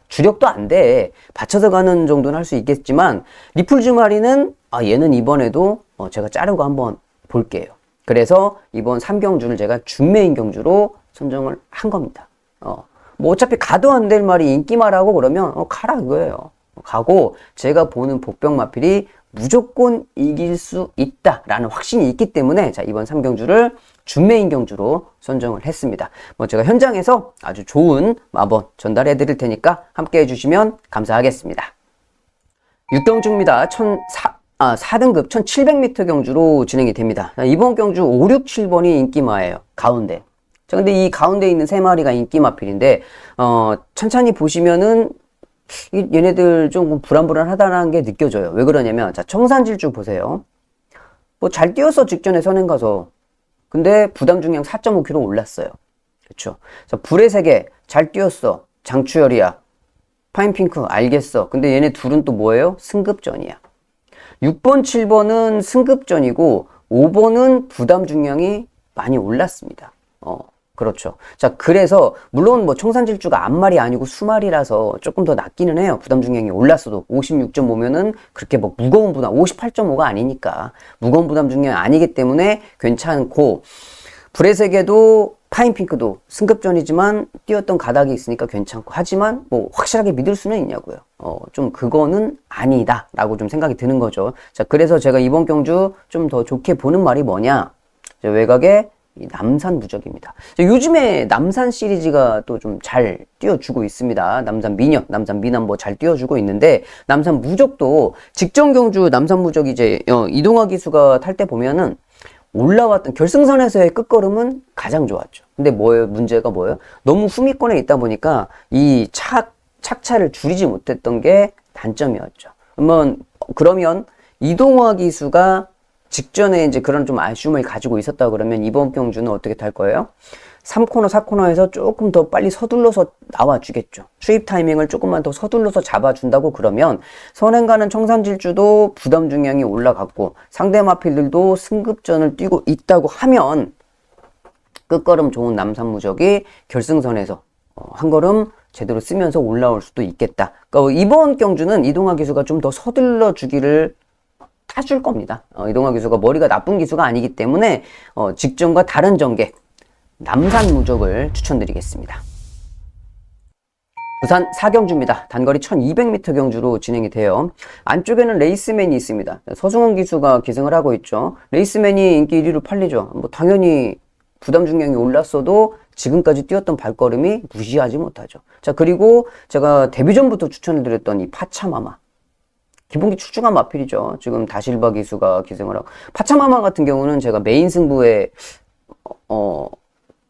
주력도 안 돼. 받쳐서 가는 정도는 할 수 있겠지만, 리플즈 마리는, 얘는 이번에도 제가 자르고 한번 볼게요. 그래서 이번 3경주를 제가 준메인 경주로 선정을 한 겁니다. 뭐 어차피 가도 안 될 말이 인기마라고 그러면, 가라 이거예요. 가고, 제가 보는 복병 마필이 무조건 이길 수 있다라는 확신이 있기 때문에, 자, 이번 3경주를 준메인 경주로 선정을 했습니다. 뭐 제가 현장에서 아주 좋은 마법 전달해 드릴 테니까 함께 해주시면 감사하겠습니다. 6경주입니다. 4등급 1700m 경주로 진행이 됩니다. 이번 경주 5, 6, 7번이 인기마예요. 가운데. 자, 근데 이 가운데 있는 세 마리가 인기마필인데, 천천히 보시면은 얘네들 좀 불안불안하다는 게 느껴져요. 왜 그러냐면, 자, 청산질주 보세요. 뭐 잘 뛰어서 직전에 선행 가서. 근데 부담 중량 4.5kg 올랐어요. 그쵸? 자, 불의 세계 잘 뛰었어. 장추열이야. 파인핑크 알겠어. 근데 얘네 둘은 또 뭐예요? 승급전이야. 6번, 7번은 승급전이고 5번은 부담 중량이 많이 올랐습니다. 그렇죠. 자, 그래서 물론 뭐 청산질주가 앞말이 아니고 수말이라서 조금 더 낫기는 해요. 부담 중량이 올랐어도 56.5면은 그렇게 뭐 무거운 부담, 58.5가 아니니까 무거운 부담 중량이 아니기 때문에 괜찮고, 불의 세계도 파인핑크도 승급전이지만 뛰었던 가닥이 있으니까 괜찮고, 하지만 뭐 확실하게 믿을 수는 있냐고요. 좀 그거는 아니다 라고 좀 생각이 드는 거죠. 자, 그래서 제가 이번 경주 좀 더 좋게 보는 말이 뭐냐, 외곽에 이 남산 무적입니다. 요즘에 남산 시리즈가 또 좀 잘 띄워주고 있습니다. 남산 미녀, 남산 미남 뭐 잘 띄워주고 있는데, 남산 무적도 직전 경주 남산 무적 이제 이동화 기수가 탈 때 보면은 올라왔던 결승선에서의 끝걸음은 가장 좋았죠. 근데 뭐예요? 문제가 뭐예요? 너무 후미권에 있다 보니까 이 착차를 줄이지 못했던 게 단점이었죠. 그러면 이동화 기수가 직전에 이제 그런 좀 아쉬움을 가지고 있었다 그러면 이번 경주는 어떻게 탈 거예요? 3코너, 4코너에서 조금 더 빨리 서둘러서 나와주겠죠. 추입 타이밍을 조금만 더 서둘러서 잡아준다고 그러면 선행 가는 청산질주도 부담 중량이 올라갔고 상대 마필들도 승급전을 뛰고 있다고 하면 끝걸음 좋은 남산무적이 결승선에서 한 걸음 제대로 쓰면서 올라올 수도 있겠다. 그러니까 이번 경주는 이동화 기수가 좀 더 서둘러 주기를 타줄 겁니다. 이동화 기수가 머리가 나쁜 기수가 아니기 때문에 직전과 다른 전개 남산 무적을 추천드리겠습니다. 부산 4경주입니다. 단거리 1200m 경주로 진행이 돼요. 안쪽에는 레이스맨이 있습니다. 서승원 기수가 기승을 하고 있죠. 레이스맨이 인기 1위로 팔리죠. 뭐 당연히 부담 중량이 올랐어도 지금까지 뛰었던 발걸음이 무시하지 못하죠. 자, 그리고 제가 데뷔전부터 추천을 드렸던 이 파차마마. 기본기 출중한 마필이죠. 지금 다실바 기수가 기승을 하고. 파차마마 같은 경우는 제가 메인 승부에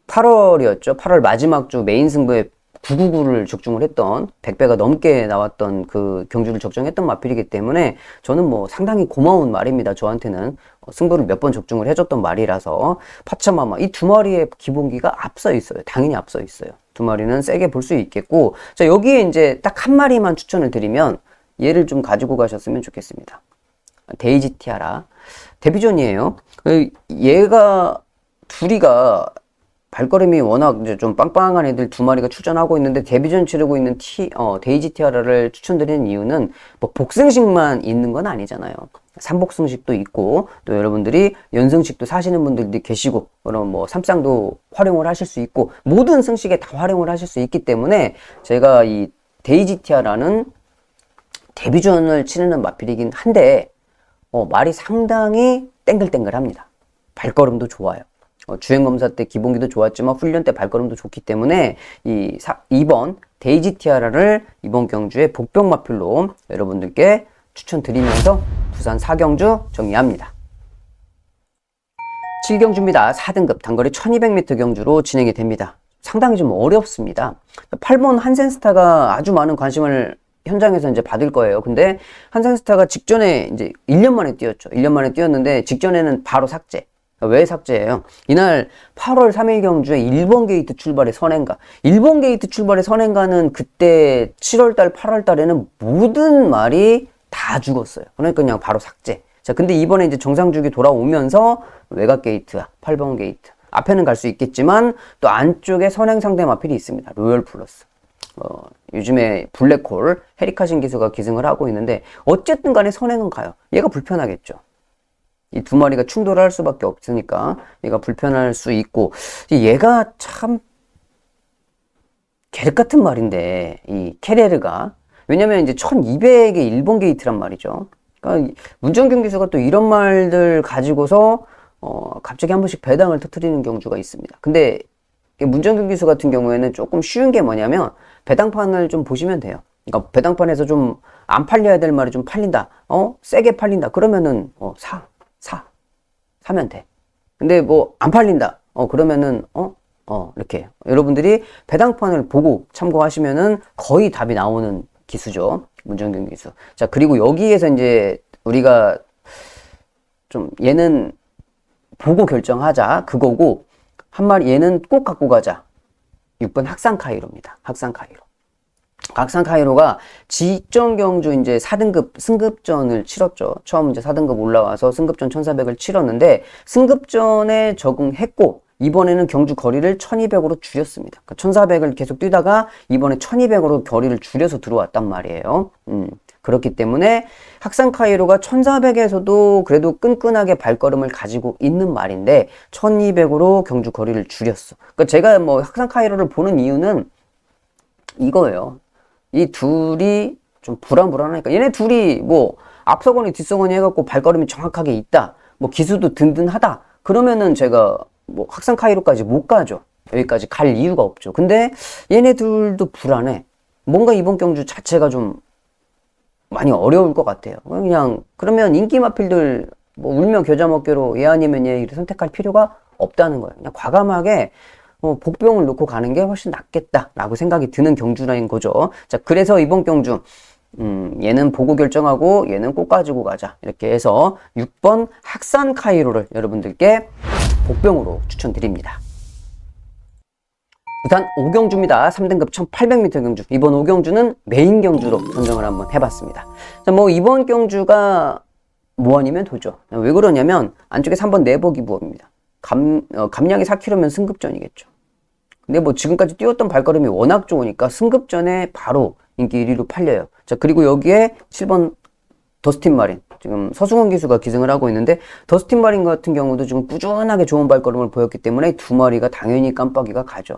8월이었죠. 8월 마지막 주 메인 승부에 999를 적중을 했던 100배가 넘게 나왔던 그 경주를 적정했던 마필이기 때문에 저는 뭐 상당히 고마운 말입니다. 저한테는 승부를 몇 번 적중을 해줬던 말이라서 파차마마 이 두 마리의 기본기가 앞서 있어요. 당연히 앞서 있어요. 두 마리는 세게 볼 수 있겠고, 자, 여기에 이제 딱 한 마리만 추천을 드리면 얘를 좀 가지고 가셨으면 좋겠습니다. 데이지 티아라 데뷔전이에요. 얘가 둘이가 발걸음이 워낙 이제 좀 빵빵한 애들 두 마리가 출전하고 있는데 데뷔전 치르고 있는 데이지 티아라를 추천드리는 이유는 뭐 복승식만 있는 건 아니잖아요. 삼복승식도 있고 또 여러분들이 연승식도 사시는 분들도 계시고 그럼 뭐 삼쌍도 활용을 하실 수 있고 모든 승식에 다 활용을 하실 수 있기 때문에 제가 이 데이지 티아라는 데뷔전을 치르는 마필이긴 한데 말이 상당히 땡글땡글합니다. 발걸음도 좋아요. 주행검사 때 기본기도 좋았지만 훈련 때 발걸음도 좋기 때문에 2번 데이지 티아라를 이번 경주의 복병마필로 여러분들께 추천드리면서 부산 4경주 정리합니다. 7경주입니다. 4등급 단거리 1200m 경주로 진행이 됩니다. 상당히 좀 어렵습니다. 8번 한센스타가 아주 많은 관심을 현장에서 이제 받을 거예요. 근데 한센스타가 직전에 이제 1년 만에 뛰었죠. 1년 만에 뛰었는데 직전에는 바로 삭제. 왜 삭제예요? 이날 8월 3일 경주에 1번 게이트 출발의 선행가. 1번 게이트 출발의 선행가는 그때 7월달, 8월달에는 모든 말이 다 죽었어요. 그러니까 그냥 바로 삭제. 자, 근데 이번에 이제 정상주기 돌아오면서 외곽 게이트야. 8번 게이트. 앞에는 갈 수 있겠지만 또 안쪽에 선행 상대 마필이 있습니다. 로열 플러스. 요즘에 블랙홀, 헤리카신 기수가 기승을 하고 있는데 어쨌든 간에 선행은 가요. 얘가 불편하겠죠. 이 두 마리가 충돌할 수밖에 없으니까 얘가 불편할 수 있고, 얘가 참 계륵 같은 말인데 이 케레르가, 왜냐면 이제 1200의 1번 게이트란 말이죠. 그러니까 문정균 기수가 또 이런 말들 가지고서 갑자기 한 번씩 배당을 터뜨리는 경주가 있습니다. 근데 문정균 기수 같은 경우에는 조금 쉬운 게 뭐냐면 배당판을 좀 보시면 돼요. 그러니까 배당판에서 좀 안 팔려야 될 말이 좀 팔린다. 세게 팔린다. 그러면은 사면 돼. 근데 뭐 안 팔린다. 그러면은 이렇게 여러분들이 배당판을 보고 참고하시면은 거의 답이 나오는 기수죠. 문정균 기수. 자, 그리고 여기에서 이제 우리가 좀 얘는 보고 결정하자 그거고, 한 마리 얘는 꼭 갖고 가자. 6번 학산 카이로입니다. 학산 카이로. 학산 카이로가 직전 경주 이제 4등급 승급전을 치렀죠. 처음 이제 4등급 올라와서 승급전 1400을 치렀는데 승급전에 적응했고 이번에는 경주 거리를 1200으로 줄였습니다. 그러니까 1400을 계속 뛰다가 이번에 1200으로 거리를 줄여서 들어왔단 말이에요. 그렇기 때문에 학산 카이로가 1400에서도 그래도 끈끈하게 발걸음을 가지고 있는 말인데 1200으로 경주 거리를 줄였어. 그러니까 제가 뭐 학산 카이로를 보는 이유는 이거예요. 이 둘이 좀 불안불안하니까. 얘네 둘이 뭐 앞서거니 뒷서거니 해갖고 발걸음이 정확하게 있다, 뭐 기수도 든든하다, 그러면은 제가 뭐 학산 카이로까지 못 가죠. 여기까지 갈 이유가 없죠. 근데 얘네 둘도 불안해. 뭔가 이번 경주 자체가 좀 많이 어려울 것 같아요. 그냥 그러면 인기 마필들 뭐 울며 겨자 먹기로 얘 아니면 얘를 선택할 필요가 없다는 거예요. 그냥 과감하게 복병을 놓고 가는 게 훨씬 낫겠다라고 생각이 드는 경주라는 거죠. 자, 그래서 이번 경주 얘는 보고 결정하고 얘는 꼭 가지고 가자, 이렇게 해서 6번 학산 카이로를 여러분들께 복병으로 추천드립니다. 부산 5경주입니다. 3등급 1800m 경주. 이번 5경주는 메인 경주로 선정을 한번 해봤습니다. 자, 뭐 이번 경주가 뭐 아니면 도죠. 왜 그러냐면 안쪽에 3번 내보기 부업입니다. 감량이 4km면 승급전이겠죠. 근데 뭐 지금까지 뛰었던 발걸음이 워낙 좋으니까 승급전에 바로 인기 1위로 팔려요. 자, 그리고 여기에 7번 더스틴 마린, 지금 서승원 기수가 기승을 하고 있는데 더스틴 마린 같은 경우도 지금 꾸준하게 좋은 발걸음을 보였기 때문에 두 마리가 당연히 깜빡이가 가죠.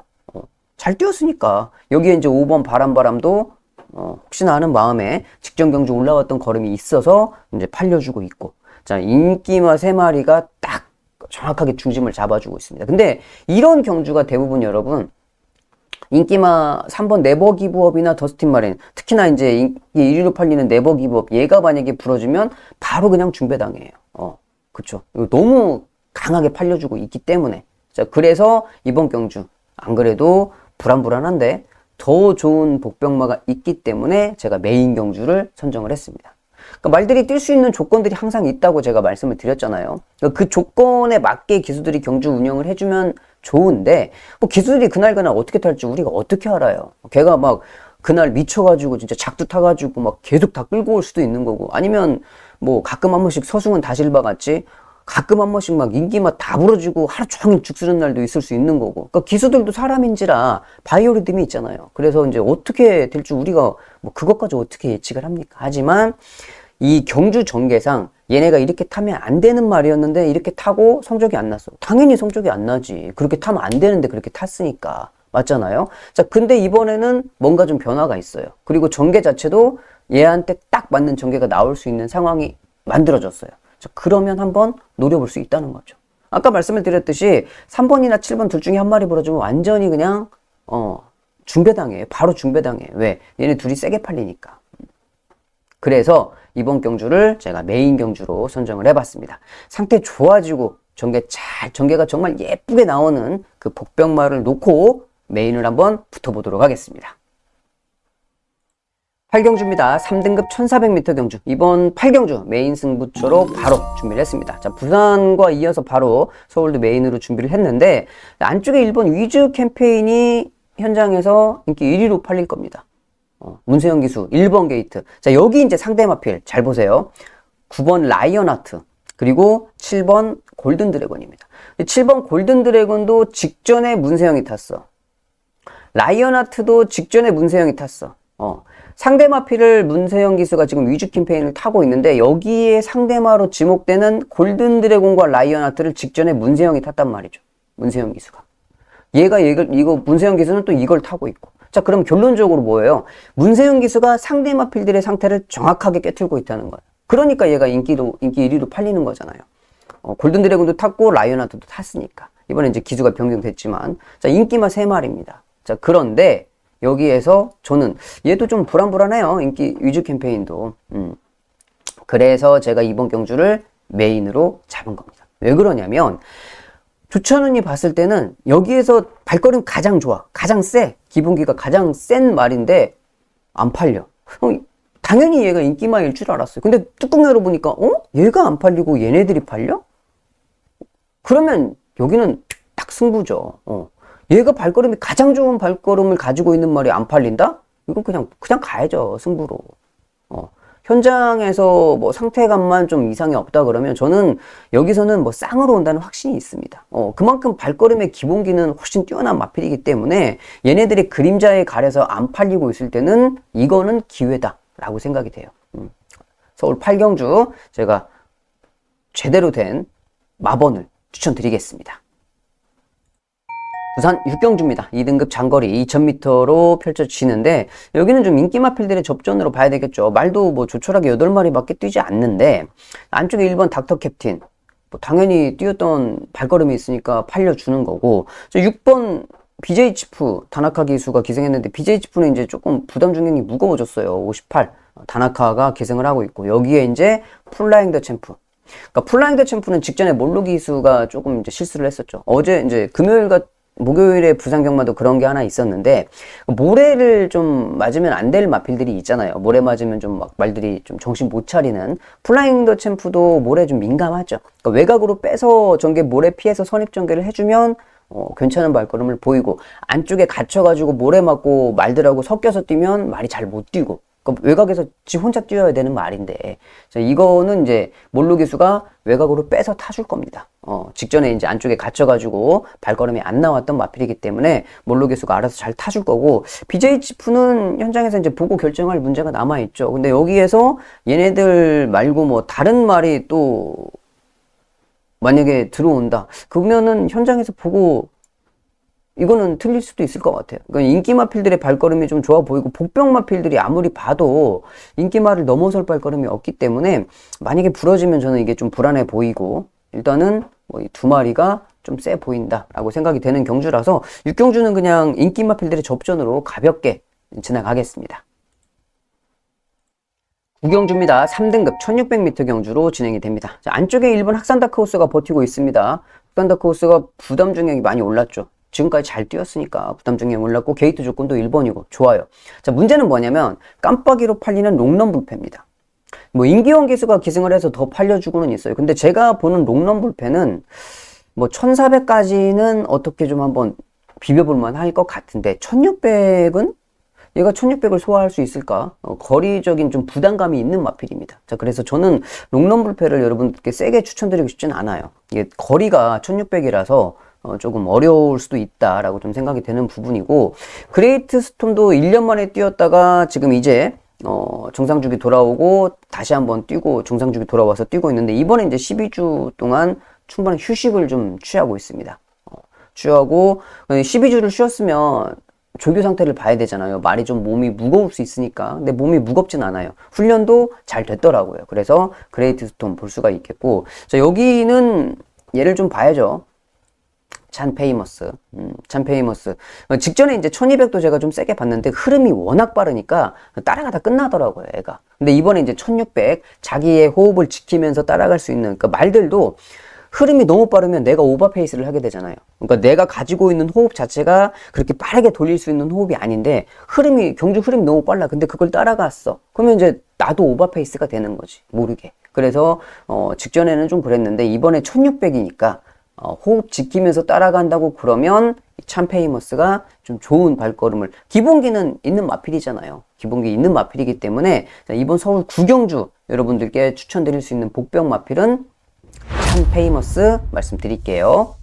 잘 뛰었으니까. 여기에 이제 5번 바람도 혹시나 하는 마음에 직전 경주 올라왔던 걸음이 있어서 이제 팔려주고 있고, 자, 인기마 3마리가 딱 정확하게 중심을 잡아주고 있습니다. 근데 이런 경주가 대부분 여러분 인기마 3번 네버기브업이나 더스틴 마린, 특히나 이제 인기 1위로 팔리는 네버기브업, 얘가 만약에 부러지면 바로 그냥 중배당해요. 그쵸. 이거 너무 강하게 팔려주고 있기 때문에. 자, 그래서 이번 경주 안 그래도 불안불안한데 더 좋은 복병마가 있기 때문에 제가 메인 경주를 선정을 했습니다. 그러니까 말들이 뛸 수 있는 조건들이 항상 있다고 제가 말씀을 드렸잖아요. 그러니까 그 조건에 맞게 기수들이 경주 운영을 해주면 좋은데, 뭐 기수들이 그날 어떻게 탈지 우리가 어떻게 알아요? 걔가 막 그날 미쳐가지고 진짜 작두 타가지고 막 계속 다 끌고 올 수도 있는 거고, 아니면 뭐 가끔 한 번씩 서승은 다실바 같이 가끔 한 번씩 막 인기만 다 부러지고 하루 종일 죽쓰는 날도 있을 수 있는 거고. 그러니까 기수들도 사람인지라 바이오리듬이 있잖아요. 그래서 이제 어떻게 될지 우리가 뭐 그것까지 어떻게 예측을 합니까? 하지만 이 경주 전개상 얘네가 이렇게 타면 안 되는 말이었는데 이렇게 타고 성적이 안 났어. 당연히 성적이 안 나지. 그렇게 타면 안 되는데 그렇게 탔으니까. 맞잖아요. 자, 근데 이번에는 뭔가 좀 변화가 있어요. 그리고 전개 자체도 얘한테 딱 맞는 전개가 나올 수 있는 상황이 만들어졌어요. 자, 그러면 한번 노려볼 수 있다는 거죠. 아까 말씀을 드렸듯이 3번이나 7번 둘 중에 한 마리 벌어지면 완전히 그냥 중배당이에요. 바로 중배당이에요. 왜? 얘네 둘이 세게 팔리니까. 그래서 이번 경주를 제가 메인 경주로 선정을 해봤습니다. 상태 좋아지고 전개가 정말 예쁘게 나오는 그 복병마를 놓고 메인을 한번 붙어보도록 하겠습니다. 8경주입니다. 3등급 1400m 경주. 이번 8경주 메인 승부처로 바로 준비를 했습니다. 자, 부산과 이어서 바로 서울도 메인으로 준비를 했는데, 안쪽에 1번 위즈 캠페인이 현장에서 인기 1위로 팔릴 겁니다. 문세영 기수 1번 게이트. 자, 여기 이제 상대 마필 잘 보세요. 9번 라이언 하트, 그리고 7번 골든 드래곤입니다. 7번 골든 드래곤도 직전에 문세영이 탔어. 라이언 하트도 직전에 문세영이 탔어. 상대 마필을 문세영 기수가 지금 위주 캠페인을 타고 있는데, 여기에 상대마로 지목되는 골든 드래곤과 라이언 하트를 직전에 문세영이 탔단 말이죠. 문세영 기수가. 이거 문세영 기수는 또 이걸 타고 있고. 자, 그럼 결론적으로 뭐예요? 문세영 기수가 상대 마필들의 상태를 정확하게 깨틀고 있다는 거예요. 그러니까 얘가 인기 1위로 팔리는 거잖아요. 골든 드래곤도 탔고 라이언 하트도 탔으니까. 이번에 이제 기수가 변경됐지만, 자, 인기마 3마리입니다. 자, 그런데 여기에서 저는 얘도 좀 불안불안해요. 인기 위주 캠페인도. 그래서 제가 이번 경주를 메인으로 잡은 겁니다. 왜 그러냐면, 조찬훈이 봤을 때는 여기에서 발걸음 가장 좋아. 가장 세. 기본기가 가장 센 말인데 안 팔려. 당연히 얘가 인기마일 줄 알았어요. 근데 뚜껑 열어보니까 얘가 안 팔리고 얘네들이 팔려? 그러면 여기는 딱 승부죠. 얘가 발걸음이 가장 좋은 발걸음을 가지고 있는 말이 안 팔린다? 이건 그냥 가야죠. 승부로. 현장에서 뭐 상태감만 좀 이상이 없다 그러면 저는 여기서는 뭐 쌍으로 온다는 확신이 있습니다. 그만큼 발걸음의 기본기는 훨씬 뛰어난 마필이기 때문에 얘네들이 그림자에 가려서 안 팔리고 있을 때는 이거는 기회다 라고 생각이 돼요. 서울 8경주 제가 제대로 된 마번을 추천드리겠습니다. 부산 6경주입니다. 2등급 장거리 2000m로 펼쳐지는데, 여기는 좀 인기 마필들의 접전으로 봐야 되겠죠. 말도 뭐 조촐하게 8마리밖에 뛰지 않는데, 안쪽에 1번 닥터 캡틴, 뭐 당연히 뛰었던 발걸음이 있으니까 팔려주는 거고, 6번 BJ 치프 다나카 기수가 기승했는데, BJ 치프는 이제 조금 부담 중량이 무거워졌어요. 58. 다나카가 기승을 하고 있고, 여기에 이제 플라잉 더 챔프. 그러니까 플라잉 더 챔프는 직전에 몰로 기수가 조금 이제 실수를 했었죠. 어제 이제 목요일에 부산 경마도 그런 게 하나 있었는데, 모래를 좀 맞으면 안 될 마필들이 있잖아요. 모래 맞으면 좀 막 말들이 좀 정신 못 차리는. 플라잉 더 챔프도 모래 좀 민감하죠. 그러니까 외곽으로 빼서 모래 피해서 선입 전개를 해주면 괜찮은 발걸음을 보이고, 안쪽에 갇혀가지고 모래 맞고 말들하고 섞여서 뛰면 말이 잘 못 뛰고, 그러니까 외곽에서 지 혼자 뛰어야 되는 말인데, 자, 이거는 이제 몰로 기수가 외곽으로 빼서 타줄 겁니다. 직전에 이제 안쪽에 갇혀가지고 발걸음이 안 나왔던 마필이기 때문에 몰로 기수가 알아서 잘 타줄 거고, BJ 치프는 현장에서 이제 보고 결정할 문제가 남아있죠. 근데 여기에서 얘네들 말고 뭐 다른 말이 또 만약에 들어온다. 그러면은 현장에서 보고 이거는 틀릴 수도 있을 것 같아요. 그러니까 인기 마필들의 발걸음이 좀 좋아 보이고, 복병 마필들이 아무리 봐도 인기마를 넘어설 발걸음이 없기 때문에 만약에 부러지면 저는 이게 좀 불안해 보이고, 일단은 뭐 이 두 마리가 좀 세 보인다라고 생각이 되는 경주라서 6경주는 그냥 인기 마필들의 접전으로 가볍게 지나가겠습니다. 9경주입니다. 3등급 1600m 경주로 진행이 됩니다. 자, 안쪽에 1번 학산 다크호스가 버티고 있습니다. 학산 다크호스가 부담 중량이 많이 올랐죠. 지금까지 잘 뛰었으니까 부담 중량이 올랐고, 게이트 조건도 1번이고 좋아요. 자, 문제는 뭐냐면 깜빡이로 팔리는 롱런 불패입니다. 뭐 임기원 기수가 기승을 해서 더 팔려주고는 있어요. 근데 제가 보는 롱런 불패는 뭐 1400까지는 어떻게 좀 한번 비벼볼만 할 것 같은데, 1600은 얘가 1600을 소화할 수 있을까? 거리적인 좀 부담감이 있는 마필입니다. 자, 그래서 저는 롱런 불패를 여러분들께 세게 추천드리고 싶진 않아요. 이게 거리가 1600이라서 조금 어려울 수도 있다라고 좀 생각이 되는 부분이고, 그레이트 스톰도 1년 만에 뛰었다가 지금 이제 정상주기 돌아오고 다시 한번 뛰고 정상주기 돌아와서 뛰고 있는데, 이번에 이제 12주 동안 충분한 휴식을 좀 취하고 있습니다. 취하고 12주를 쉬었으면 조교 상태를 봐야 되잖아요. 말이 좀 몸이 무거울 수 있으니까. 근데 몸이 무겁진 않아요. 훈련도 잘 됐더라고요. 그래서 그레이트 스톤 볼 수가 있겠고. 자, 여기는 얘를 좀 봐야죠. 찬 페이머스. 직전에 이제 1200도 제가 좀 세게 봤는데 흐름이 워낙 빠르니까 따라가다 끝나더라고요, 애가. 근데 이번에 이제 1600 자기의 호흡을 지키면서 따라갈 수 있는, 그러니까 말들도 흐름이 너무 빠르면 내가 오버페이스를 하게 되잖아요. 그러니까 내가 가지고 있는 호흡 자체가 그렇게 빠르게 돌릴 수 있는 호흡이 아닌데 경주 흐름이 너무 빨라. 근데 그걸 따라갔어. 그러면 이제 나도 오버페이스가 되는 거지. 모르게. 그래서 직전에는 좀 그랬는데 이번에 1600이니까 호흡 지키면서 따라간다고 그러면 참 페이머스가 좀 좋은 발걸음을, 기본기는 있는 마필이잖아요. 기본기 있는 마필이기 때문에 이번 서울 구경주 여러분들께 추천드릴 수 있는 복병 마필은 참 페이머스 말씀드릴게요.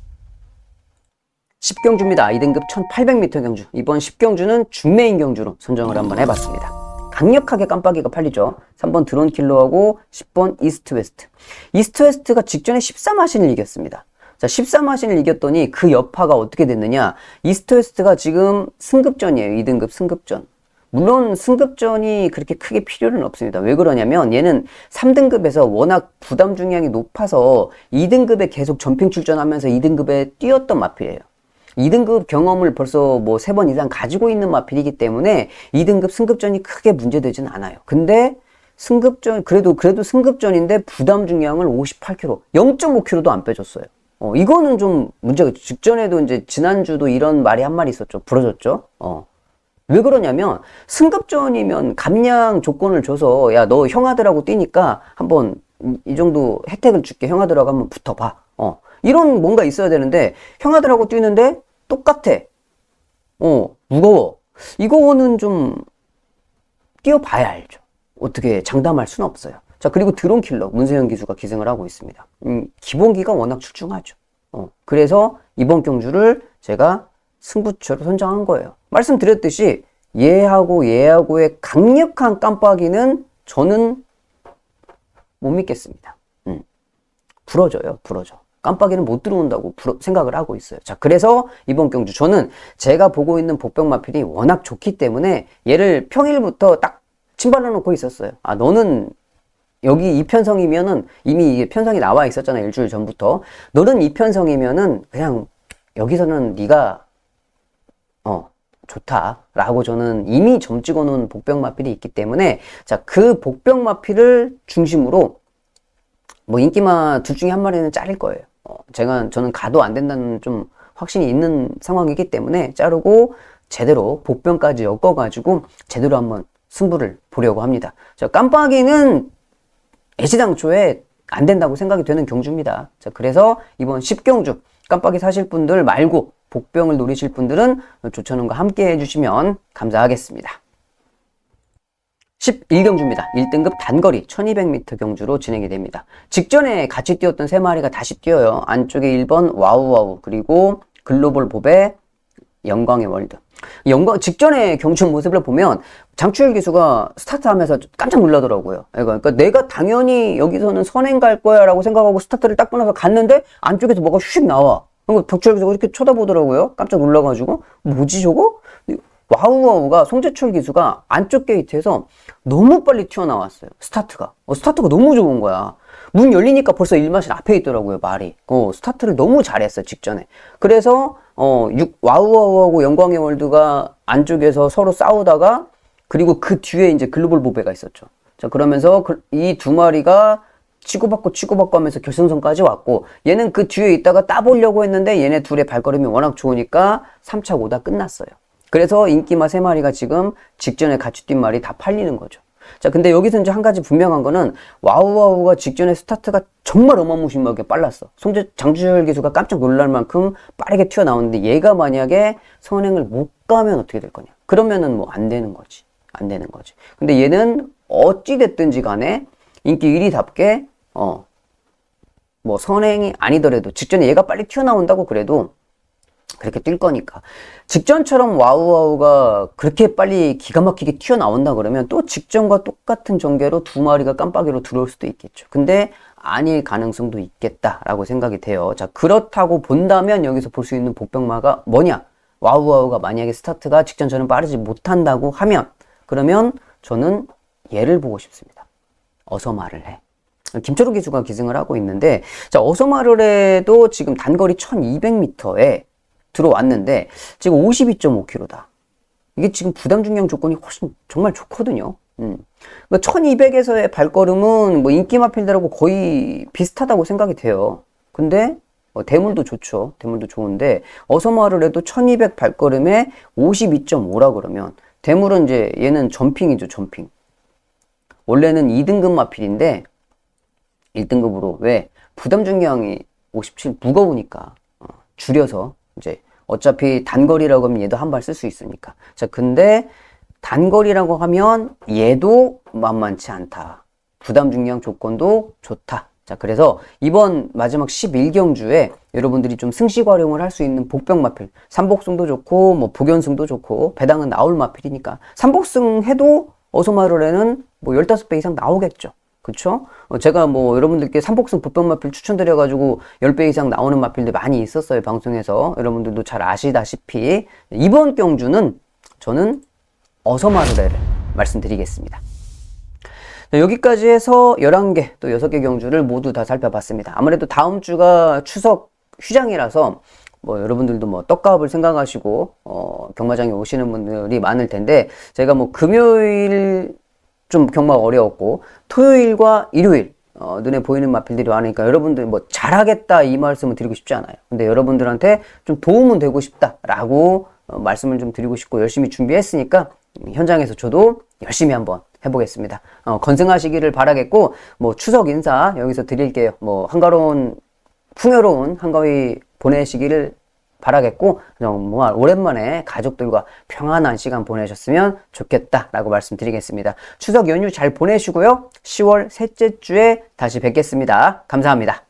10경주입니다. 2등급 1800m 경주. 이번 10경주는 중메인 경주로 선정을 한번 해봤습니다. 강력하게 깜빡이가 팔리죠. 3번 드론킬러하고 10번 이스트 웨스트. 이스트 웨스트가 직전에 13마신을 이겼습니다. 자, 13마신을 이겼더니 그 여파가 어떻게 됐느냐. 이스트 웨스트가 지금 승급전이에요. 2등급 승급전. 물론 승급전이 그렇게 크게 필요는 없습니다. 왜 그러냐면 얘는 3등급에서 워낙 부담 중량이 높아서 2등급에 계속 점핑 출전하면서 2등급에 뛰었던 마필이에요. 2등급 경험을 벌써 뭐 3번 이상 가지고 있는 마필이기 때문에 2등급 승급전이 크게 문제되진 않아요. 근데 승급전, 그래도 승급전인데 부담 중량을 58kg, 0.5kg도 안 빼줬어요. 이거는 좀 문제가 있죠. 직전에도 이제 지난주도 이런 말이 한 마리 있었죠. 부러졌죠. 왜 그러냐면 승급전이면 감량 조건을 줘서 야, 너 형아들하고 뛰니까 한번 이 정도 혜택을 줄게. 형아들하고 한번 붙어봐. 이런 뭔가 있어야 되는데 형아들하고 뛰는데 똑같아. 무거워. 이거는 좀 뛰어봐야 알죠. 어떻게 장담할 수는 없어요. 자, 그리고 드론킬러 문세영 기수가 기승을 하고 있습니다. 기본기가 워낙 출중하죠. 그래서 이번 경주를 제가 승부처로 선정한 거예요. 말씀드렸듯이 얘하고의 강력한 깜빡이는 저는 못 믿겠습니다. 부러져요. 깜빡이는 못 들어온다고 생각을 하고 있어요. 자, 그래서 이번 경주 저는 제가 보고 있는 복병 마필이 워낙 좋기 때문에 얘를 평일부터 딱 침발라 놓고 있었어요. 아, 너는 여기 이 편성이면은 이미 이게 편성이 나와 있었잖아요. 일주일 전부터. 너는 이 편성이면은 그냥 여기서는 네가 좋다라고 저는 이미 점 찍어 놓은 복병 마필이 있기 때문에, 자, 그 복병 마필을 중심으로 뭐 인기마 둘 중에 한 마리는 자를 거예요. 저는 가도 안 된다는 좀 확신이 있는 상황이기 때문에 자르고 제대로 복병까지 엮어가지고 제대로 한번 승부를 보려고 합니다. 자, 깜빡이는 애시당초에 안 된다고 생각이 되는 경주입니다. 자, 그래서 이번 10경주 깜빡이 사실 분들 말고 복병을 노리실 분들은 조천원과 함께 해주시면 감사하겠습니다. 11경주입니다. 1등급 단거리 1200m 경주로 진행이 됩니다. 직전에 같이 뛰었던 3마리가 다시 뛰어요. 안쪽에 1번 와우와우, 그리고 글로벌 봅의 영광의 월드. 직전에 경주 모습을 보면 장추열 기수가 스타트하면서 깜짝 놀라더라고요. 그러니까 내가 당연히 여기서는 선행 갈 거야 라고 생각하고 스타트를 딱 끊어서 갔는데 안쪽에서 뭐가 휙 나와. 그리고 덕추열 기수가 이렇게 쳐다보더라고요. 깜짝 놀라가지고 뭐지 저거? 와우와우가 송재철 기수가 안쪽 게이트에서 너무 빨리 튀어나왔어요. 스타트가 너무 좋은 거야. 문 열리니까 벌써 1마신 앞에 있더라고요, 말이. 스타트를 너무 잘했어요, 직전에. 그래서 와우와우하고 영광의 월드가 안쪽에서 서로 싸우다가, 그리고 그 뒤에 이제 글로벌 보배가 있었죠. 자, 그러면서 이 두 마리가 치고받고 하면서 결승선까지 왔고, 얘는 그 뒤에 있다가 따보려고 했는데 얘네 둘의 발걸음이 워낙 좋으니까 3차 오다 끝났어요. 그래서 인기마 3마리가 지금 직전에 같이 뛴 말이 다 팔리는 거죠. 자, 근데 여기서 이제 한 가지 분명한 거는 와우와우가 직전에 스타트가 정말 어마무시하게 빨랐어. 장주열 기수가 깜짝 놀랄 만큼 빠르게 튀어나오는데 얘가 만약에 선행을 못 가면 어떻게 될 거냐. 그러면은 뭐 안 되는 거지. 근데 얘는 어찌됐든지 간에 인기 1위답게 뭐 선행이 아니더라도 직전에 얘가 빨리 튀어나온다고 그래도 그렇게 뛸 거니까. 직전처럼 와우와우가 그렇게 빨리 기가 막히게 튀어나온다 그러면 또 직전과 똑같은 전개로 두 마리가 깜빡이로 들어올 수도 있겠죠. 근데 아닐 가능성도 있겠다라고 생각이 돼요. 자, 그렇다고 본다면 여기서 볼 수 있는 복병마가 뭐냐? 와우와우가 만약에 스타트가 직전 저는 빠르지 못한다고 하면, 그러면 저는 얘를 보고 싶습니다. 어서 말을 해. 김철우 기수가 기승을 하고 있는데, 자, 어서 말을 해도 지금 단거리 1200m에 들어왔는데, 지금 52.5km다. 이게 지금 부담 중량 조건이 훨씬 정말 좋거든요. 그러니까 1200에서의 발걸음은 뭐 인기 마필드라고 거의 비슷하다고 생각이 돼요. 근데 대물도 좋죠. 대물도 좋은데 어서 말을 해도 1200 발걸음에 52.5라 그러면 대물은 이제 얘는 점핑이죠. 점핑. 원래는 2등급 마필인데 1등급으로 왜 부담 중량이 57 무거우니까 줄여서 이제 어차피 단거리라고 하면 얘도 한 발 쓸 수 있으니까. 자, 근데 단거리라고 하면 얘도 만만치 않다. 부담 중량 조건도 좋다. 자, 그래서 이번 마지막 11경주에 여러분들이 좀 승식 활용을 할 수 있는 복병 마필. 삼복승도 좋고, 뭐 복연승도 좋고, 배당은 나올 마필이니까. 삼복승 해도 어소마루에는 뭐 15배 이상 나오겠죠. 그쵸? 제가 뭐 여러분들께 삼복승 복병 마필 추천드려가지고 10배 이상 나오는 마필들 많이 있었어요. 방송에서. 여러분들도 잘 아시다시피. 이번 경주는 저는 어서마루레를 말씀드리겠습니다. 여기까지 해서 11개 또 6개 경주를 모두 다 살펴봤습니다. 아무래도 다음 주가 추석 휴장이라서 뭐 여러분들도 뭐 떡값을 생각하시고 경마장에 오시는 분들이 많을 텐데, 제가 뭐 금요일 좀 경마 어려웠고 토요일과 일요일 눈에 보이는 마필들이 많으니까 여러분들 뭐 잘하겠다 이 말씀을 드리고 싶지 않아요. 근데 여러분들한테 좀 도움은 되고 싶다라고 말씀을 좀 드리고 싶고 열심히 준비했으니까 현장에서 저도 열심히 한번 해보겠습니다. 건승하시기를 바라겠고, 뭐 추석 인사 여기서 드릴게요. 뭐 한가로운 풍요로운 한가위 보내시기를 바라겠고, 정말 오랜만에 가족들과 평안한 시간 보내셨으면 좋겠다라고 말씀드리겠습니다. 추석 연휴 잘 보내시고요. 10월 셋째 주에 다시 뵙겠습니다. 감사합니다.